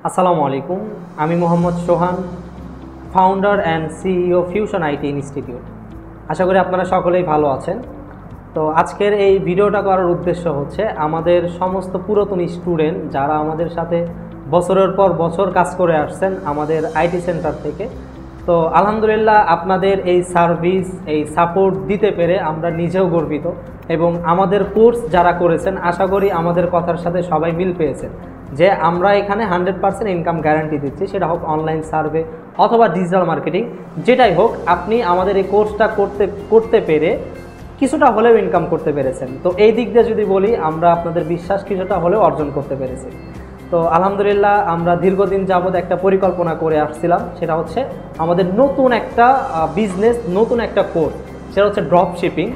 আসসালামু আলাইকুম। আমি Mohammad Sohan, founder and CEO fusion IT institute. আশা করি আপনারা সকলেই ভালো আছেন। তো আজকের এই ভিডিওটা করার উদ্দেশ্য হচ্ছে আমাদের সমস্ত পুরাতন স্টুডেন্ট যারা আমাদের সাথে বছরের পর বছর কাজ করে আসছেন আমাদের আইটি সেন্টার থেকে। তো আলহামদুলিল্লাহ আপনাদের এই সার্ভিস, এই সাপোর্ট দিতে পেরে আমরা নিজেও গর্বিত এবং আমাদের কোর্স যারা করেছেন আশা করি আমাদের কথার সাথে সবাই মিল পেয়েছেন যে আমরা এখানে 100% ইনকাম গ্যারান্টি দিচ্ছি, সেটা হোক অনলাইন সার্ভে অথবা ডিজিটাল মার্কেটিং, যেটাই হোক আপনি আমাদের এই কোর্সটা করতে পেরে কিছুটা হলেও ইনকাম করতে পেরেছেন। তো এই দিক দিয়ে যদি বলি আমরা আপনাদের বিশ্বাস কিছুটা হলেও অর্জন করতে পেরেছি। তো আলহামদুলিল্লাহ আমরা দীর্ঘদিন যাবৎ একটা পরিকল্পনা করে আসছিলাম, সেটা হচ্ছে আমাদের নতুন একটা বিজনেস, নতুন একটা কোর্স, সেটা হচ্ছে ড্রপ শিপিং।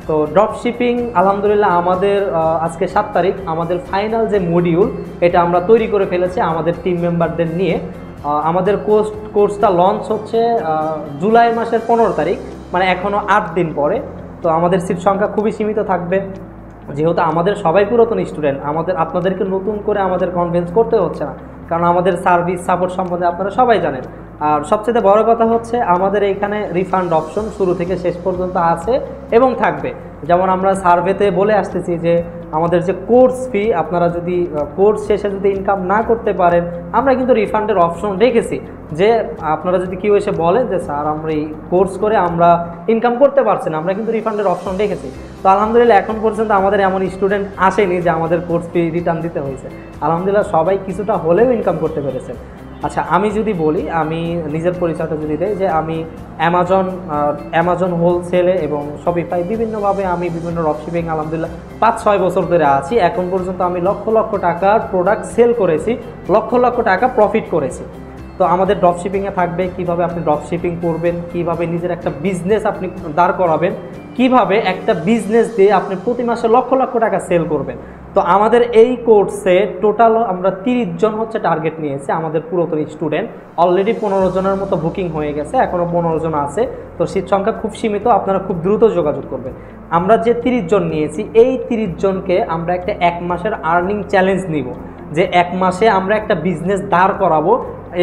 তো ড্রপ শিপিং আলহামদুলিল্লাহ আমাদের আজকে 7 তারিখ আমাদের ফাইনাল যে মডিউল এটা আমরা তৈরি করে ফেলেছি আমাদের টিম মেম্বারদের নিয়ে। আমাদের কোর্সটা লঞ্চ হচ্ছে জুলাই মাসের 15 তারিখ, মানে এখনও 8 দিন পরে। তো আমাদের সিট সংখ্যা খুবই সীমিত থাকবে, যেহেতু আমাদের সবাই পুরাতন স্টুডেন্ট, আপনাদেরকে নতুন করে আমাদের কনভিন্স করতে হচ্ছে না, কারণ আমাদের সার্ভিস সাপোর্ট সম্বন্ধে আপনারা সবাই জানেন। আর সবচেয়ে বড় কথা হচ্ছে আমাদের এইখানে রিফান্ড অপশন শুরু থেকে শেষ পর্যন্ত আছে এবং থাকবে। যেমন আমরা সার্ভেতে বলে আসতেছি যে আমাদের যে কোর্স ফি, আপনারা যদি কোর্স শেষে যদি ইনকাম না করতে পারেন আমরা কিন্তু রিফান্ডের অপশন রেখেছি, যে আপনারা যদি কেউ এসে বলেন যে স্যার আমরা এই কোর্স করে আমরা ইনকাম করতে পারছি না, আমরা কিন্তু রিফান্ডের অপশন রেখেছি। তো আলহামদুলিল্লাহ এখন পর্যন্ত আমাদের এমন স্টুডেন্ট আসেনি যে আমাদের কোর্স ফি রিটার্ন দিতে হয়েছে। আলহামদুলিল্লাহ সবাই কিছুটা হলেও ইনকাম করতে পেরেছে। আচ্ছা, আমি যদি বলি, আমি নিজের পরিচয়টা যদি দেই, যে আমি অ্যামাজন হোলসেলে এবং শপিফাই বিভিন্নভাবে আমি বিভিন্ন ড্রপশিপিং আলহামদুলিল্লাহ 5-6 বছর ধরে আছি। এখন পর্যন্ত আমি লক্ষ লক্ষ টাকার প্রোডাক্ট সেল করেছি, লক্ষ লক্ষ টাকা প্রফিট করেছি। তো আমাদের ড্রপশিপিংয়ে থাকবে কিভাবে আপনি ড্রপশিপিং করবেন, কিভাবে নিজের একটা বিজনেস আপনি দাঁড় করাবেন, কিভাবে একটা বিজনেস দিয়ে আপনি প্রতি মাসে লক্ষ লক্ষ টাকা সেল করবেন। তো আমাদের এই কোর্সে টোটাল আমরা 30 জন হচ্ছে টার্গেট নিয়েছি আমাদের পুরাতন স্টুডেন্ট। অলরেডি 15 জনের মতো বুকিং হয়ে গেছে, এখনও 15 জন আছে। তো সিট সংখ্যা খুব সীমিত, আপনারা খুব দ্রুত যোগাযোগ করবেন। আমরা যে 30 জন নিয়েছি, এই 30 জনকে আমরা একটা 1 মাসের আর্নিং চ্যালেঞ্জ নিব, যে 1 মাসে আমরা একটা বিজনেস দাঁড় করাবো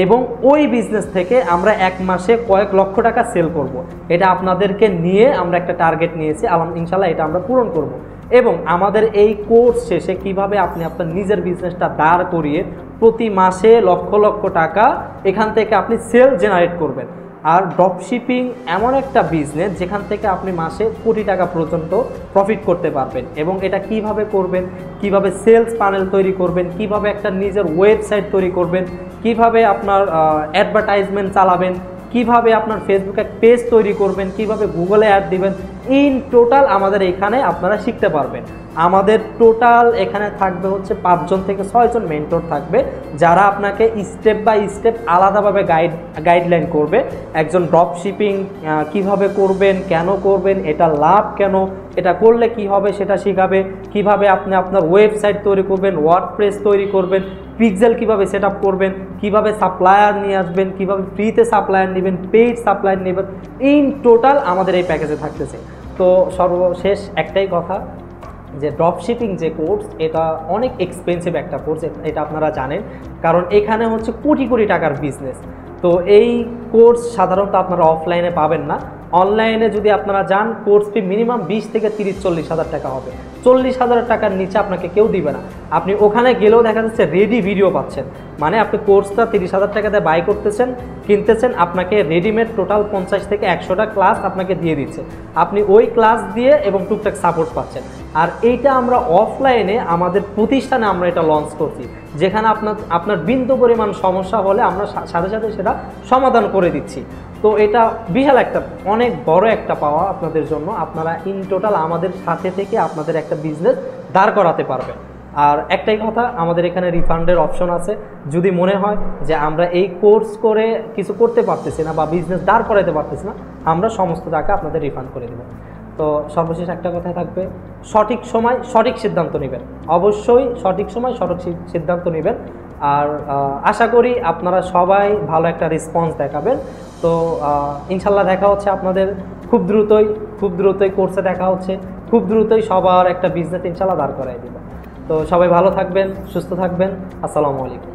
এবং ওই বিজনেস থেকে আমরা 1 মাসে কয়েক লক্ষ টাকা সেল করব। এটা আপনাদেরকে নিয়ে আমরা একটা টার্গেট নিয়েছি, ইনশাল্লাহ এটা আমরা পূরণ করব। এবং আমাদের এই কোর্স শেষে কিভাবে আপনি আপনার নিজের বিজনেসটা দাঁড় করিয়ে প্রতি মাসে লক্ষ লক্ষ টাকা এখান থেকে আপনি সেল জেনারেট করবেন। আর ড্রপশিপিং এমন একটা বিজনেস যেখান থেকে আপনি মাসে কোটি টাকা পর্যন্ত প্রফিট করতে পারবেন। এবং এটা কিভাবে করবেন, কিভাবে সেলস প্যানেল তৈরি করবেন, কিভাবে একটা নিজের ওয়েবসাইট তৈরি করবেন, কিভাবে আপনার অ্যাডভার্টাইজমেন্ট চালাবেন, কিভাবে আপনার ফেসবুকে পেজ তৈরি করবেন, কিভাবে গুগলে অ্যাড দিবেন, ইন টোটাল আমাদের এখানে আপনারা শিখতে পারবেন। আমাদের টোটাল এখানে থাকবে হচ্ছে 5 জন থেকে 6 জন মেন্টর থাকবে, যারা আপনাকে স্টেপ বাই স্টেপ আলাদাভাবে গাইডলাইন করবে। একজন ড্রপশিপিং কিভাবে করবেন, কেন করবেন, এটা লাভ কেন, এটা করলে কি হবে সেটা শেখাবে, কিভাবে আপনি আপনার ওয়েবসাইট তৈরি করবেন, ওয়ার্ডপ্রেস তৈরি করবেন, পিক্সেল কিভাবে সেট আপ করবেন, কিভাবে সাপ্লায়ার নিয়ে আসবেন, কিভাবে ফ্রিতে সাপ্লায়ার নেবেন, পেইড সাপ্লায়ার নেবেন, ইন টোটাল আমাদের এই প্যাকেজে থাকতেছে। তো সর্বশেষ একটাই কথা, যে ড্রপশিপিং যে কোর্স এটা অনেক এক্সপেন্সিভ একটা কোর্স, এটা আপনারা জানেন, কারণ এখানে হচ্ছে কোটি কোটি টাকার বিজনেস। তো এই কোর্স সাধারণত আপনারা অফলাইনে পাবেন না, অনলাইনে যদি আপনারা যান কোর্স ফি মিনিমাম 20 থেকে 30-40 হাজার টাকা হবে। 40 হাজার টাকার নিচে আপনাকে কেউ দিবে না। আপনি ওখানে গেলেও দেখা যাচ্ছে রেডি ভিডিও পাচ্ছেন, মানে আপনি কোর্সটা 30 হাজার টাকা দিয়ে বাই করতেছেন, কিনতেছেন, আপনাকে রেডিমেড টোটাল 50 থেকে 100টা ক্লাস আপনাকে দিয়ে দিচ্ছে, আপনি ওই ক্লাস দিয়ে এবং টুকটাক সাপোর্ট পাচ্ছেন। আর এইটা আমরা অফলাইনে আমাদের প্রতিষ্ঠানে আমরা এটা লঞ্চ করছি, যেখানে আপনার বিন্দু পরিমাণ সমস্যা হলে আমরা সাথে সাথে সেটা সমাধান করে দিচ্ছি। তো এটা বিশাল একটা অনেক বড় একটা পাওয়া আপনাদের জন্য। আপনারা ইন টোটাল আমাদের সাথে থেকে আপনাদের একটা বিজনেস দাঁড় করাতে পারবেন। আর একটাই কথা, আমাদের এখানে রিফান্ডের অপশন আছে। যদি মনে হয় যে আমরা এই কোর্স করে কিছু করতে পারতেছি না বা বিজনেস দাঁড় করাতে পারতেছি না, আমরা সমস্ত টাকা আপনাদের রিফান্ড করে দেব। তো সর্বশেষ একটা কথা থাকবে, সঠিক সময় সঠিক সিদ্ধান্ত নেবেন, অবশ্যই সঠিক সময় সঠিক সিদ্ধান্ত নেবেন। আর আশা করি আপনারা সবাই ভালো একটা রেসপন্স দেখাবেন। তো ইনশাল্লাহ দেখা হচ্ছে আপনাদের খুব দ্রুতই কোর্সে দেখা হচ্ছে, খুব দ্রুতই সবার একটা বিজনেস ইনশাল্লাহ দাঁড় করাই দেব। তো সবাই ভালো থাকবেন, সুস্থ থাকবেন। আসসালামু আলাইকুম।